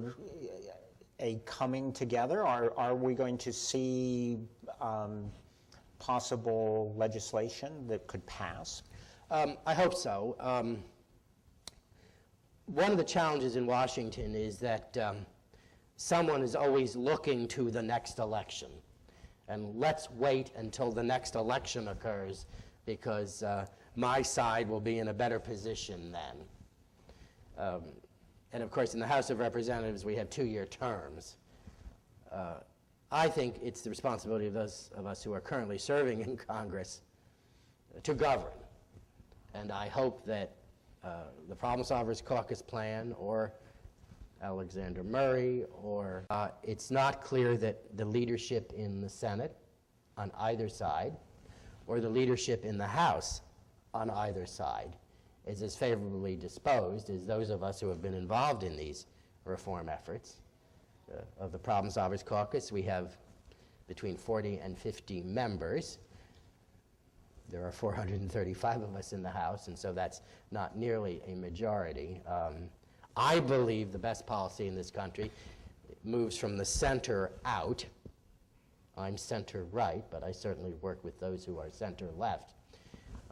a coming together? Are we going to see possible legislation that could pass? I hope so. One of the challenges in Washington is that someone is always looking to the next election. And let's wait until the next election occurs because my side will be in a better position then. And of course, in the House of Representatives, we have 2-year terms. I think it's the responsibility of those of us who are currently serving in Congress to govern. And I hope that the Problem Solvers Caucus plan or Alexander Murray or it's not clear that the leadership in the Senate on either side or the leadership in the House on either side is as favorably disposed as those of us who have been involved in these reform efforts. Of the Problem Solvers Caucus, we have between 40 and 50 members. There are 435 of us in the House, and so that's not nearly a majority. I believe the best policy in this country moves from the center out. I'm center right, but I certainly work with those who are center left.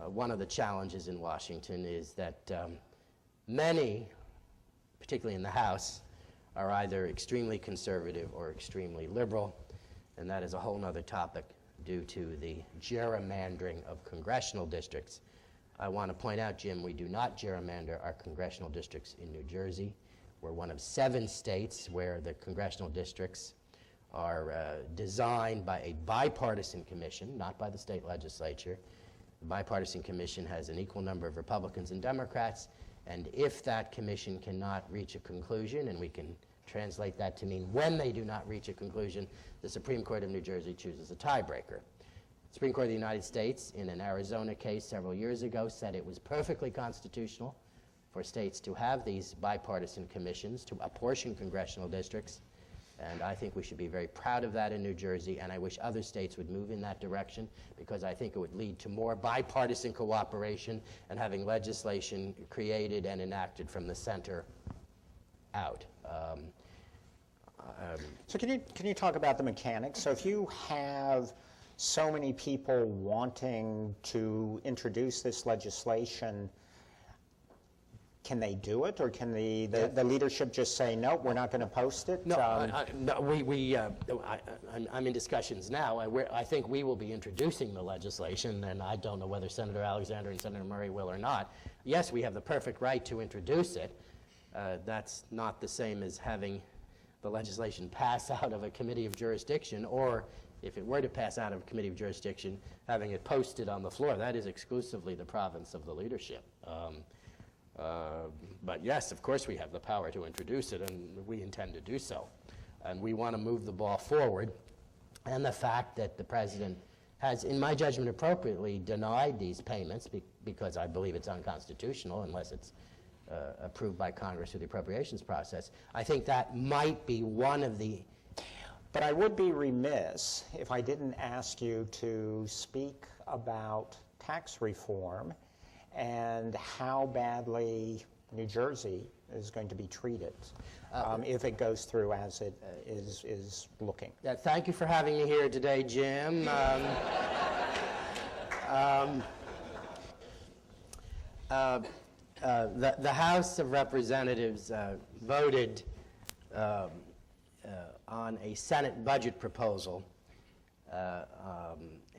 One of the challenges in Washington is that many, particularly in the House, are either extremely conservative or extremely liberal, and that is a whole other topic due to the gerrymandering of congressional districts. I want to point out, Jim, we do not gerrymander our congressional districts in New Jersey. We're one of 7 states where the congressional districts are designed by a bipartisan commission, not by the state legislature. The bipartisan commission has an equal number of Republicans and Democrats, and if that commission cannot reach a conclusion, and we can translate that to mean when they do not reach a conclusion, the Supreme Court of New Jersey chooses a tiebreaker. The Supreme Court of the United States, in an Arizona case several years ago, said it was perfectly constitutional for states to have these bipartisan commissions to apportion congressional districts, and I think we should be very proud of that in New Jersey, and I wish other states would move in that direction because I think it would lead to more bipartisan cooperation and having legislation created and enacted from the center out. So can you talk about the mechanics? So if you have so many people wanting to introduce this legislation, can they do it, or can the leadership just say, no, we're not going to post it? No, I'm in discussions now. I think we will be introducing the legislation, and I don't know whether Senator Alexander and Senator Murray will or not. Yes, we have the perfect right to introduce it. That's not the same as having the legislation pass out of a committee of jurisdiction, or if it were to pass out of a committee of jurisdiction, having it posted on the floor. That is exclusively the province of the leadership. But yes, of course we have the power to introduce it, and we intend to do so. And we want to move the ball forward. And the fact that the president has, in my judgment, appropriately denied these payments because I believe it's unconstitutional unless it's approved by Congress through the appropriations process, I think that might be one of the... But I would be remiss if I didn't ask you to speak about tax reform and how badly New Jersey is going to be treated if it goes through as it is looking. Thank you for having me here today, Jim. The House of Representatives voted on a Senate budget proposal,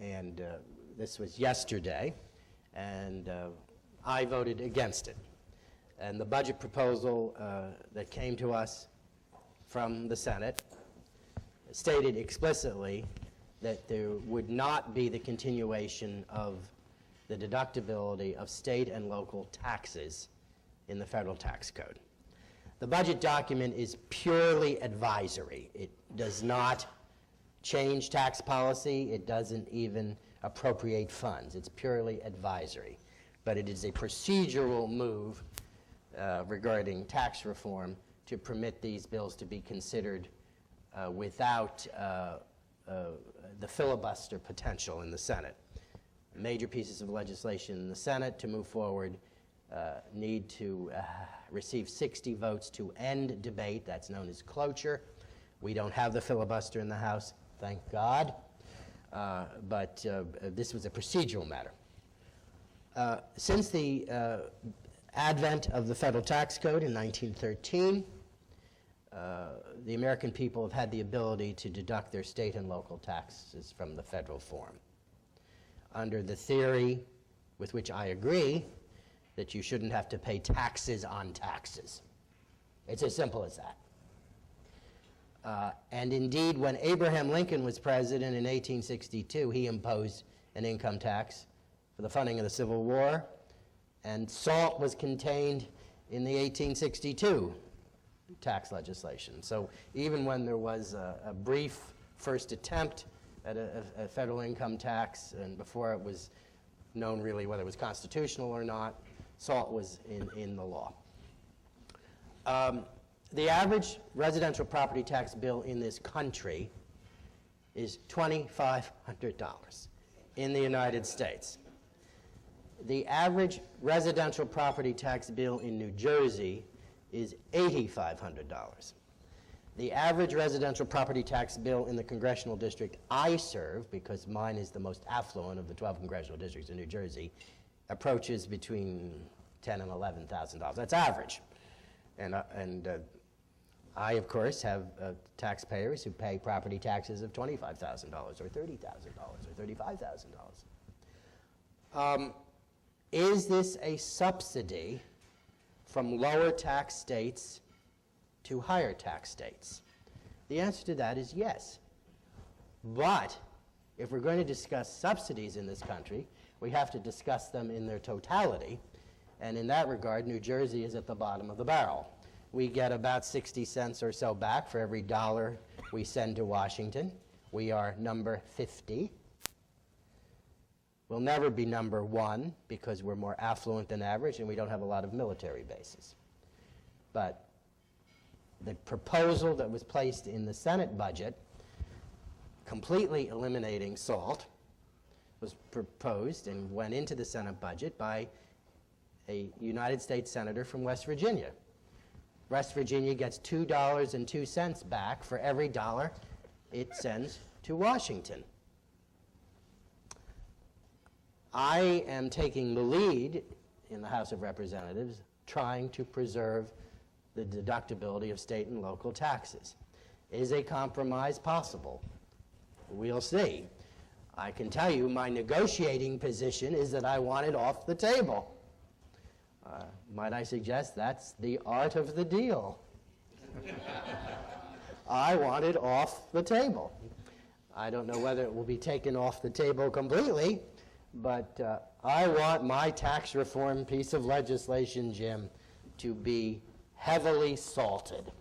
and this was yesterday, and I voted against it. And the budget proposal that came to us from the Senate stated explicitly that there would not be the continuation of the deductibility of state and local taxes in the federal tax code. The budget document is purely advisory. It does not change tax policy. It doesn't even appropriate funds. It's purely advisory. But it is a procedural move regarding tax reform to permit these bills to be considered without the filibuster potential in the Senate. Major pieces of legislation in the Senate to move forward need to receive 60 votes to end debate. That's known as cloture. We don't have the filibuster in the House, thank God. But this was a procedural matter. Since the advent of the federal tax code in 1913, the American people have had the ability to deduct their state and local taxes from the federal form. Under the theory with which I agree, that you shouldn't have to pay taxes on taxes. It's as simple as that. And indeed, when Abraham Lincoln was president in 1862, he imposed an income tax for the funding of the Civil War, and salt was contained in the 1862 tax legislation. So even when there was a brief first attempt at a federal income tax, and before it was known really whether it was constitutional or not, salt was in the law. The average residential property tax bill in this country is $2,500 in the United States. The average residential property tax bill in New Jersey is $8,500. The average residential property tax bill in the congressional district I serve, because mine is the most affluent of the 12 congressional districts in New Jersey, approaches between $10,000 and $11,000. That's average. And I, of course, have taxpayers who pay property taxes of $25,000 or $30,000 or $35,000. Is this a subsidy from lower tax states to higher tax states? The answer to that is yes. But if we're going to discuss subsidies in this country, we have to discuss them in their totality. And in that regard, New Jersey is at the bottom of the barrel. We get about 60 cents or so back for every dollar we send to Washington. We are number 50. We'll never be number 1 because we're more affluent than average and we don't have a lot of military bases. But the proposal that was placed in the Senate budget, completely eliminating SALT, was proposed and went into the Senate budget by a United States senator from West Virginia. West Virginia gets $2.02 back for every dollar it sends to Washington. I am taking the lead in the House of Representatives trying to preserve the deductibility of state and local taxes. Is a compromise possible? We'll see. I can tell you my negotiating position is that I want it off the table. Might I suggest that's the art of the deal. I want it off the table. I don't know whether it will be taken off the table completely, but I want my tax reform piece of legislation, Jim, to be heavily salted.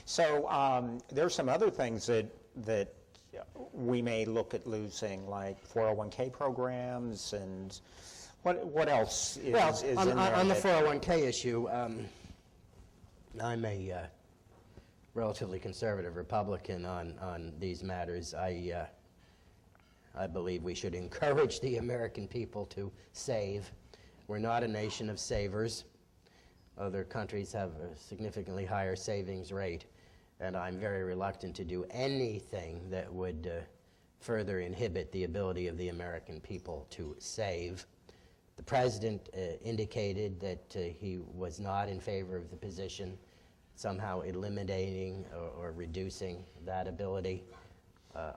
So there's some other things that we may look at losing, like 401k programs, and what else is in there? On the 401k issue, I'm a relatively conservative Republican on these matters. I believe we should encourage the American people to save. We're not a nation of savers. Other countries have a significantly higher savings rate, and I'm very reluctant to do anything that would further inhibit the ability of the American people to save. The President indicated that he was not in favor of the position, somehow eliminating or reducing that ability.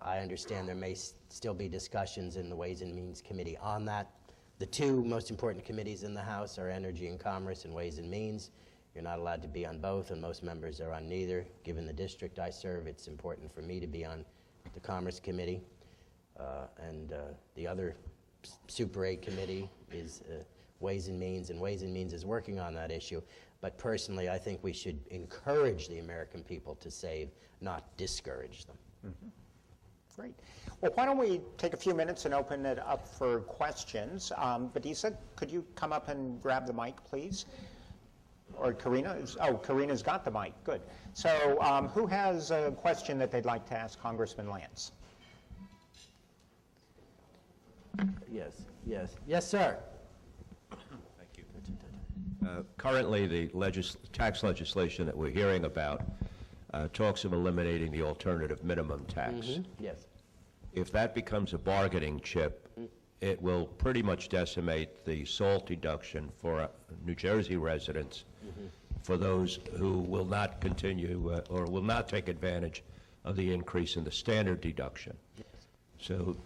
I understand there may still be discussions in the Ways and Means Committee on that. The two most important committees in the House are Energy and Commerce and Ways and Means. You're not allowed to be on both, and most members are on neither. Given the district I serve, it's important for me to be on the Commerce Committee. And the other Super 8 committee is Ways and Means is working on that issue. But personally, I think we should encourage the American people to save, not discourage them. Mm-hmm. Great. Well, why don't we take a few minutes and open it up for questions. Badisa, could you come up and grab the mic, please? Or Karina? Karina's got the mic. Good. So who has a question that they'd like to ask Congressman Lance? Yes, sir. Thank you. Currently, the tax legislation that we're hearing about talks of eliminating the alternative minimum tax. Mm-hmm. Yes. If that becomes a bargaining chip, it will pretty much decimate the SALT deduction for New Jersey residents for those who will not continue or will not take advantage of the increase in the standard deduction. So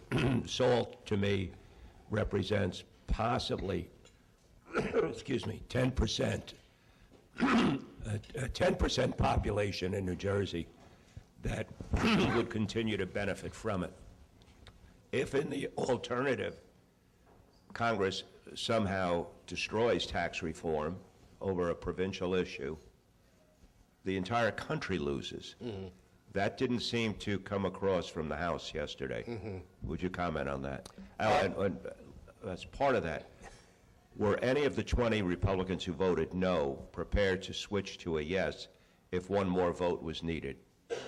SALT, to me, represents possibly, 10%, a 10% population in New Jersey that would continue to benefit from it. If in the alternative, Congress somehow destroys tax reform over a provincial issue, the entire country loses. That didn't seem to come across from the House yesterday. Would you comment on that? And as part of that, were any of the 20 Republicans who voted no prepared to switch to a yes if one more vote was needed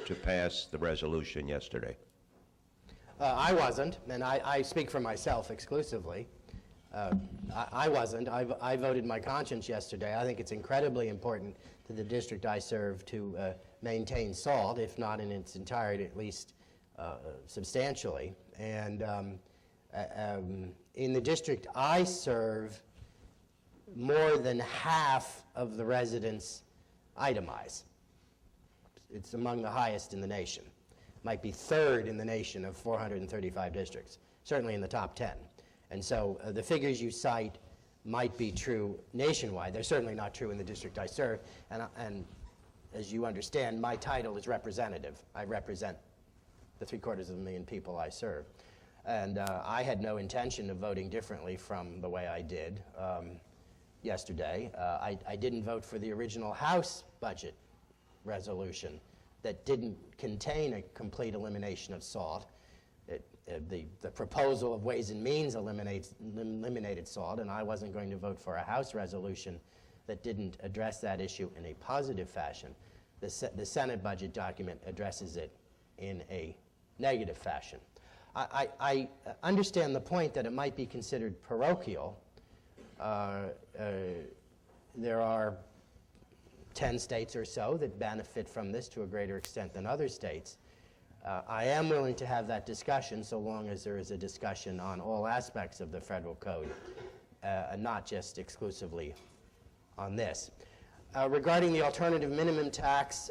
to pass the resolution yesterday? I wasn't, and I speak for myself exclusively. I wasn't. I voted my conscience yesterday. I think it's incredibly important to the district I serve to maintain SALT, if not in its entirety, at least substantially. And in the district I serve, more than half of the residents itemize. It's among the highest in the nation. Might be third in the nation of 435 districts, certainly in the top 10. And so the figures you cite might be true nationwide. They're certainly not true in the district I serve. And as you understand, my title is representative. I represent the 750,000 people I serve. And I had no intention of voting differently from the way I did yesterday. I didn't vote for the original House budget resolution that didn't contain a complete elimination of SALT. The proposal of Ways and Means eliminated SALT, and I wasn't going to vote for a House resolution that didn't address that issue in a positive fashion. The Senate budget document addresses it in a negative fashion. I understand the point that it might be considered parochial. There are 10 states or so that benefit from this to a greater extent than other states. I am willing to have that discussion so long as there is a discussion on all aspects of the federal code, not just exclusively on this. Regarding the alternative minimum tax,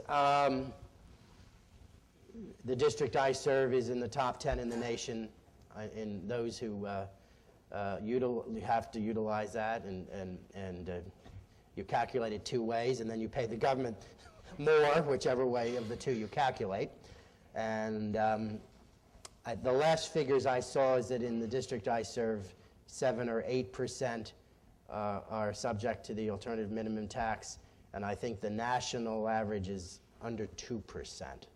the district I serve is in the top 10 in the nation in those who have to utilize that, and you calculate it two ways, and then you pay the government more, whichever way of the two you calculate. And the last figures I saw is that in the district I serve, 7 or 8% are subject to the alternative minimum tax, and I think the national average is under 2%.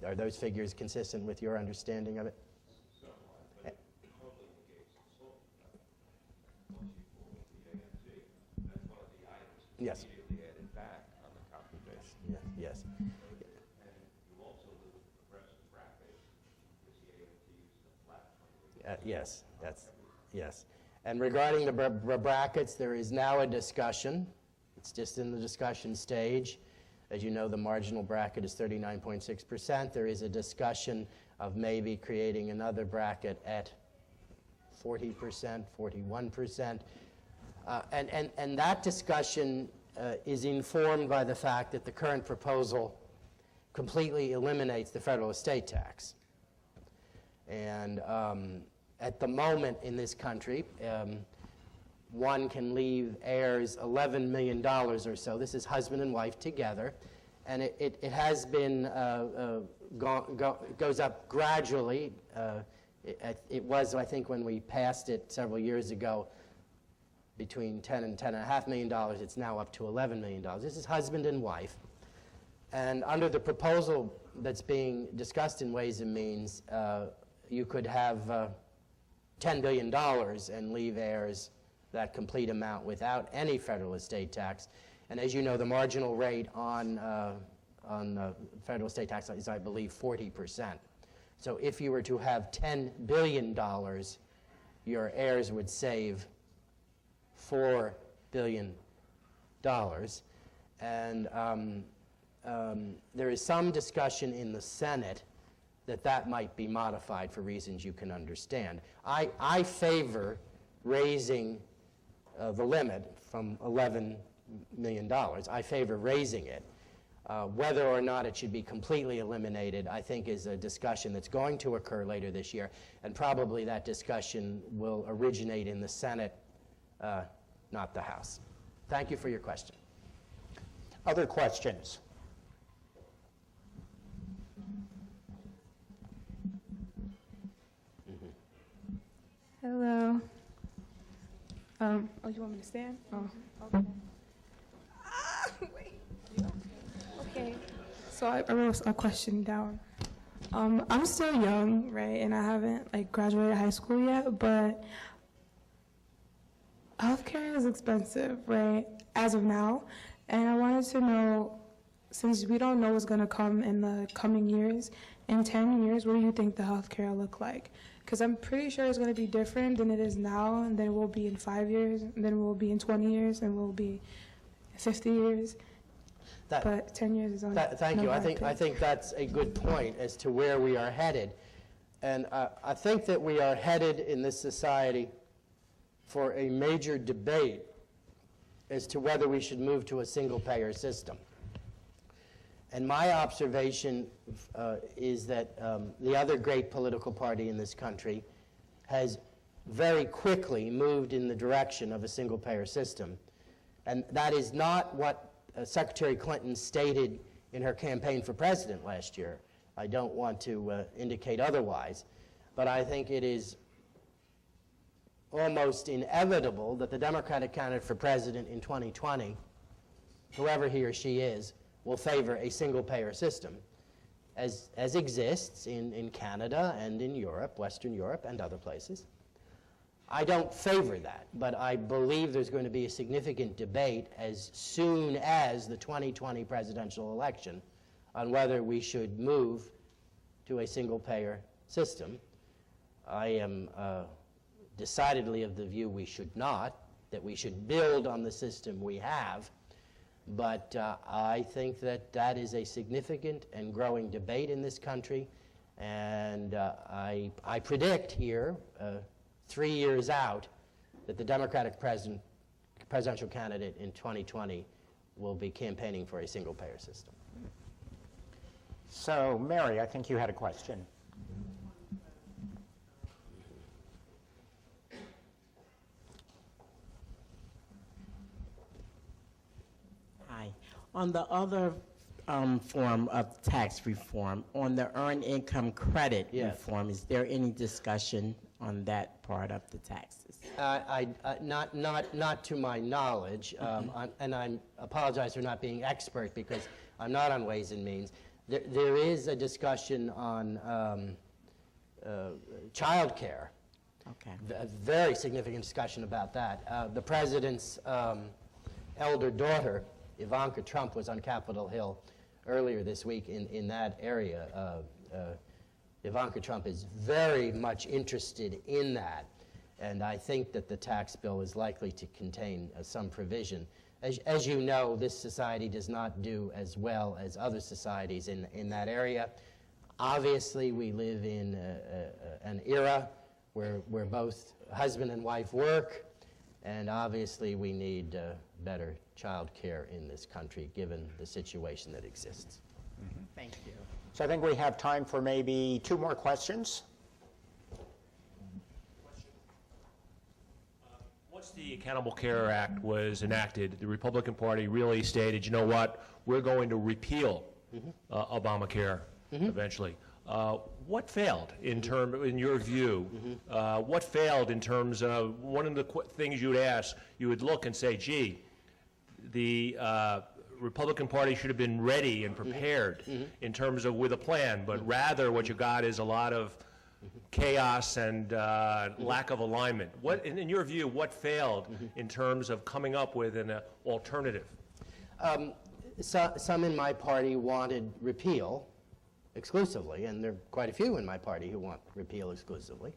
Are those figures consistent with your understanding of it? Yes. Added back on the computation. Yes. And you also lose the progressive bracket because the AMT uses a flat 28. Yes. And regarding the brackets, there is now a discussion It's just in the discussion stage. As you know, the marginal bracket is 39.6%. There is a discussion of maybe creating another bracket at 40%, 41%. And that discussion is informed by the fact that the current proposal completely eliminates the federal estate tax. And at the moment in this country, one can leave heirs $11 million or so. This is husband and wife together. And it has been, goes up gradually. It was, I think, when we passed it several years ago, between $10 and $10.5 million. It's now up to $11 million. This is husband and wife. And under the proposal that's being discussed in Ways and Means, you could have $10 billion and leave heirs that complete amount without any federal estate tax. And as you know, the marginal rate on federal estate tax is, I believe, 40%. So if you were to have $10 billion, your heirs would save $4 billion. And there is some discussion in the Senate that might be modified for reasons you can understand. I favor raising the limit from $11 million. I favor raising it. Whether or not it should be completely eliminated, I think, is a discussion that's going to occur later this year, and probably that discussion will originate in the Senate, not the House. Thank you for your question. Other questions? Hello. Oh, you want me to stand? Oh, okay. Wait. Okay. So I wrote a question down. I'm still young, right, and I haven't graduated high school yet, but healthcare is expensive, right, as of now. And I wanted to know, since we don't know what's going to come in the coming years, in 10 years, what do you think the healthcare will look like? Because I'm pretty sure it's going to be different than it is now, and then it will be in 5 years, and then it will be in 20 years, and it will be 50 years. But 10 years is on. Thank you. I think that's a good point as to where we are headed. And I think that we are headed in this society for a major debate as to whether we should move to a single-payer system. And my observation is that the other great political party in this country has very quickly moved in the direction of a single-payer system. And that is not what Secretary Clinton stated in her campaign for president last year. I don't want to indicate otherwise, but I think it is almost inevitable that the Democratic candidate for president in 2020, whoever he or she is, will favor a single-payer system, as exists in Canada and in Europe, Western Europe, and other places. I don't favor that, but I believe there's going to be a significant debate as soon as the 2020 presidential election on whether we should move to a single-payer system. I am decidedly of the view we should not, that we should build on the system we have, but I think that is a significant and growing debate in this country, and I predict here, 3 years out, that the Democratic presidential candidate in 2020 will be campaigning for a single-payer system. So, Mary, I think you had a question. Hi. On the other form of tax reform, on the earned income credit reform, is there any discussion on that part of the taxes? Not to my knowledge, and I apologize for not being expert because I'm not on Ways and Means. There is a discussion on child care. Okay. A very significant discussion about that. The president's elder daughter, Ivanka Trump, was on Capitol Hill earlier this week in that area. Ivanka Trump is very much interested in that, and I think that the tax bill is likely to contain some provision As you know, this society does not do as well as other societies in that area. Obviously, we live in an era where both husband and wife work, and obviously we need better child care in this country, given the situation that exists. Thank you. So I think we have time for maybe 2 more questions. Once the Accountable Care Act was enacted, the Republican Party really stated, you know what, we're going to repeal Obamacare eventually. What failed in your view? What failed in terms of one of the things you would ask, you would look and say, gee, the Republican Party should have been ready and prepared in terms of with a plan, but rather what you got is a lot of chaos and lack of alignment. What, in your view, what failed in terms of coming up with an alternative? Some in my party wanted repeal exclusively, and there are quite a few in my party who want repeal exclusively.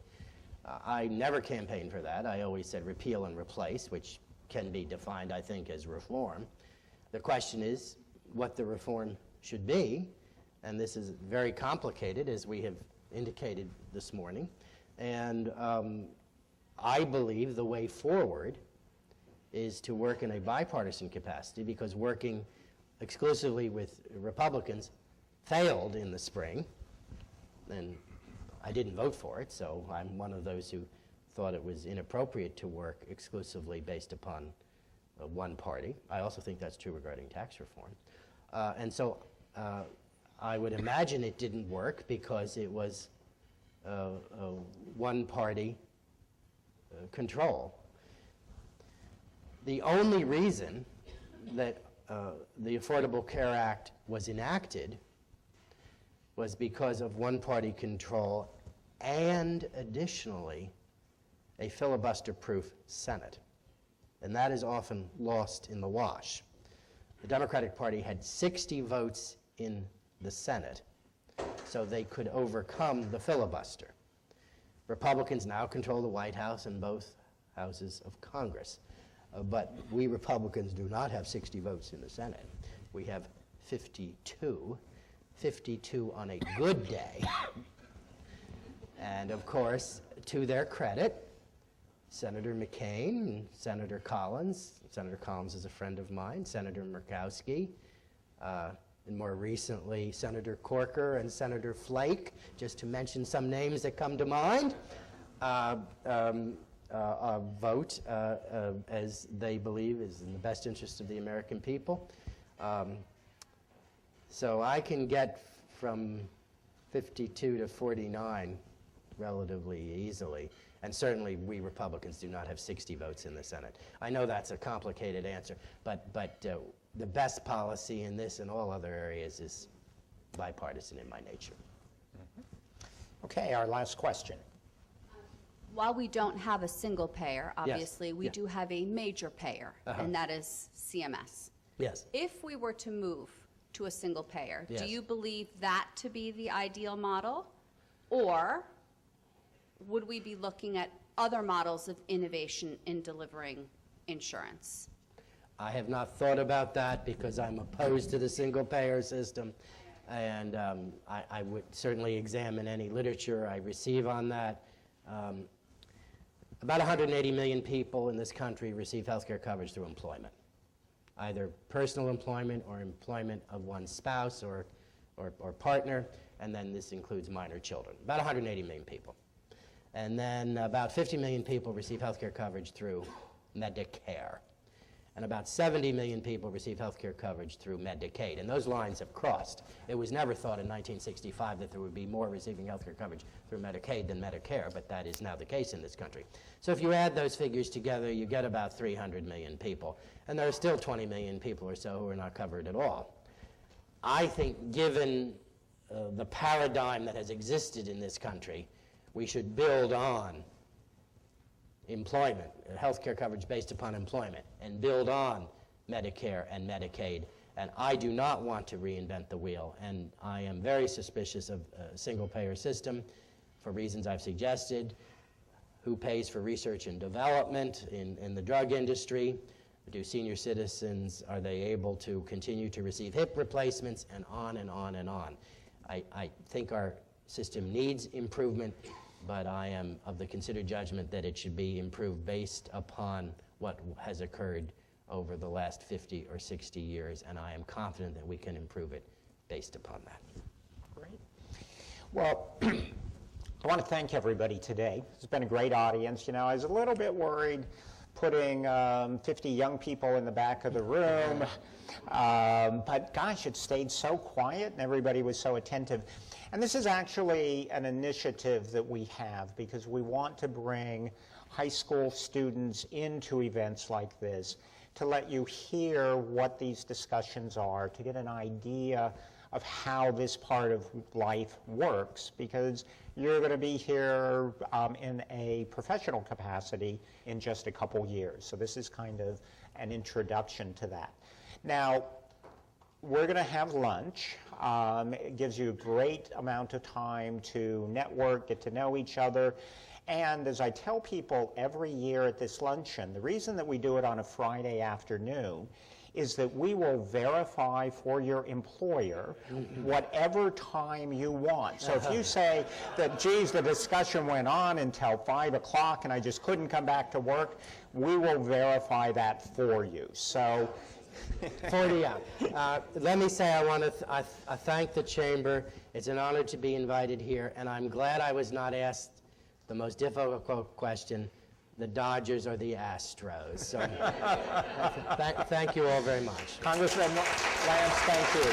I never campaigned for that. I always said repeal and replace, which can be defined, I think, as reform. The question is what the reform should be, and this is very complicated, as we have indicated this morning. And I believe the way forward is to work in a bipartisan capacity, because working exclusively with Republicans failed in the spring, and I didn't vote for it, so I'm one of those who thought it was inappropriate to work exclusively based upon one party. I also think that's true regarding tax reform. And so I would imagine it didn't work because it was one-party control. The only reason that the Affordable Care Act was enacted was because of one-party control and, additionally, a filibuster-proof Senate. And that is often lost in the wash. The Democratic Party had 60 votes in the Senate, so they could overcome the filibuster. Republicans now control the White House and both houses of Congress. But we Republicans do not have 60 votes in the Senate. We have 52 on a good day. And of course, to their credit, Senator McCain, Senator Collins is a friend of mine, Senator Murkowski, and more recently, Senator Corker and Senator Flake, just to mention some names that come to mind, vote as they believe is in the best interest of the American people. So I can get from 52 to 49 relatively easily. And certainly we Republicans do not have 60 votes in the Senate. I know that's a complicated answer, but the best policy in this and all other areas is bipartisan in my nature. Okay, our last question. While we don't have a single payer, obviously, we do have a major payer, and that is CMS. Yes. If we were to move to a single payer, Yes. do you believe that to be the ideal model? Or would we be looking at other models of innovation in delivering insurance? I have not thought about that because I'm opposed to the single-payer system, and I would certainly examine any literature I receive on that. About 180 million people in this country receive health care coverage through employment, either personal employment or employment of one's spouse or partner, and then this includes minor children. About 180 million people. And then about 50 million people receive health care coverage through Medicare. And about 70 million people receive health care coverage through Medicaid. And those lines have crossed. It was never thought in 1965 that there would be more receiving health care coverage through Medicaid than Medicare, but that is now the case in this country. So if you add those figures together, you get about 300 million people. And there are still 20 million people or so who are not covered at all. I think given the paradigm that has existed in this country, we should build on employment, health care coverage based upon employment, and build on Medicare and Medicaid. And I do not want to reinvent the wheel. And I am very suspicious of a single-payer system for reasons I've suggested. Who pays for research and development in the drug industry? Do senior citizens, are they able to continue to receive hip replacements, and on and on and on. I think our system needs improvement, but I am of the considered judgment that it should be improved based upon what has occurred over the last 50 or 60 years, and I am confident that we can improve it based upon that. Great. Well, I want to thank everybody today. It's been a great audience. You know, I was a little bit worried putting 50 young people in the back of the room, but gosh, it stayed so quiet and everybody was so attentive. And this is actually an initiative that we have because we want to bring high school students into events like this to let you hear what these discussions are, to get an idea of how this part of life works, because you're going to be here in a professional capacity in just a couple years. So this is kind of an introduction to that. Now, we're going to have lunch. It gives you a great amount of time to network, get to know each other. And as I tell people every year at this luncheon, the reason that we do it on a Friday afternoon is that we will verify for your employer whatever time you want. So if you say that, geez, the discussion went on until 5 o'clock and I just couldn't come back to work, we will verify that for you. So 40 out. Let me say I want to thank the Chamber. It's an honor to be invited here, and I'm glad I was not asked the most difficult question, the Dodgers or the Astros. So thank you all very much. Congressman Lance, thank you.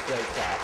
Great job.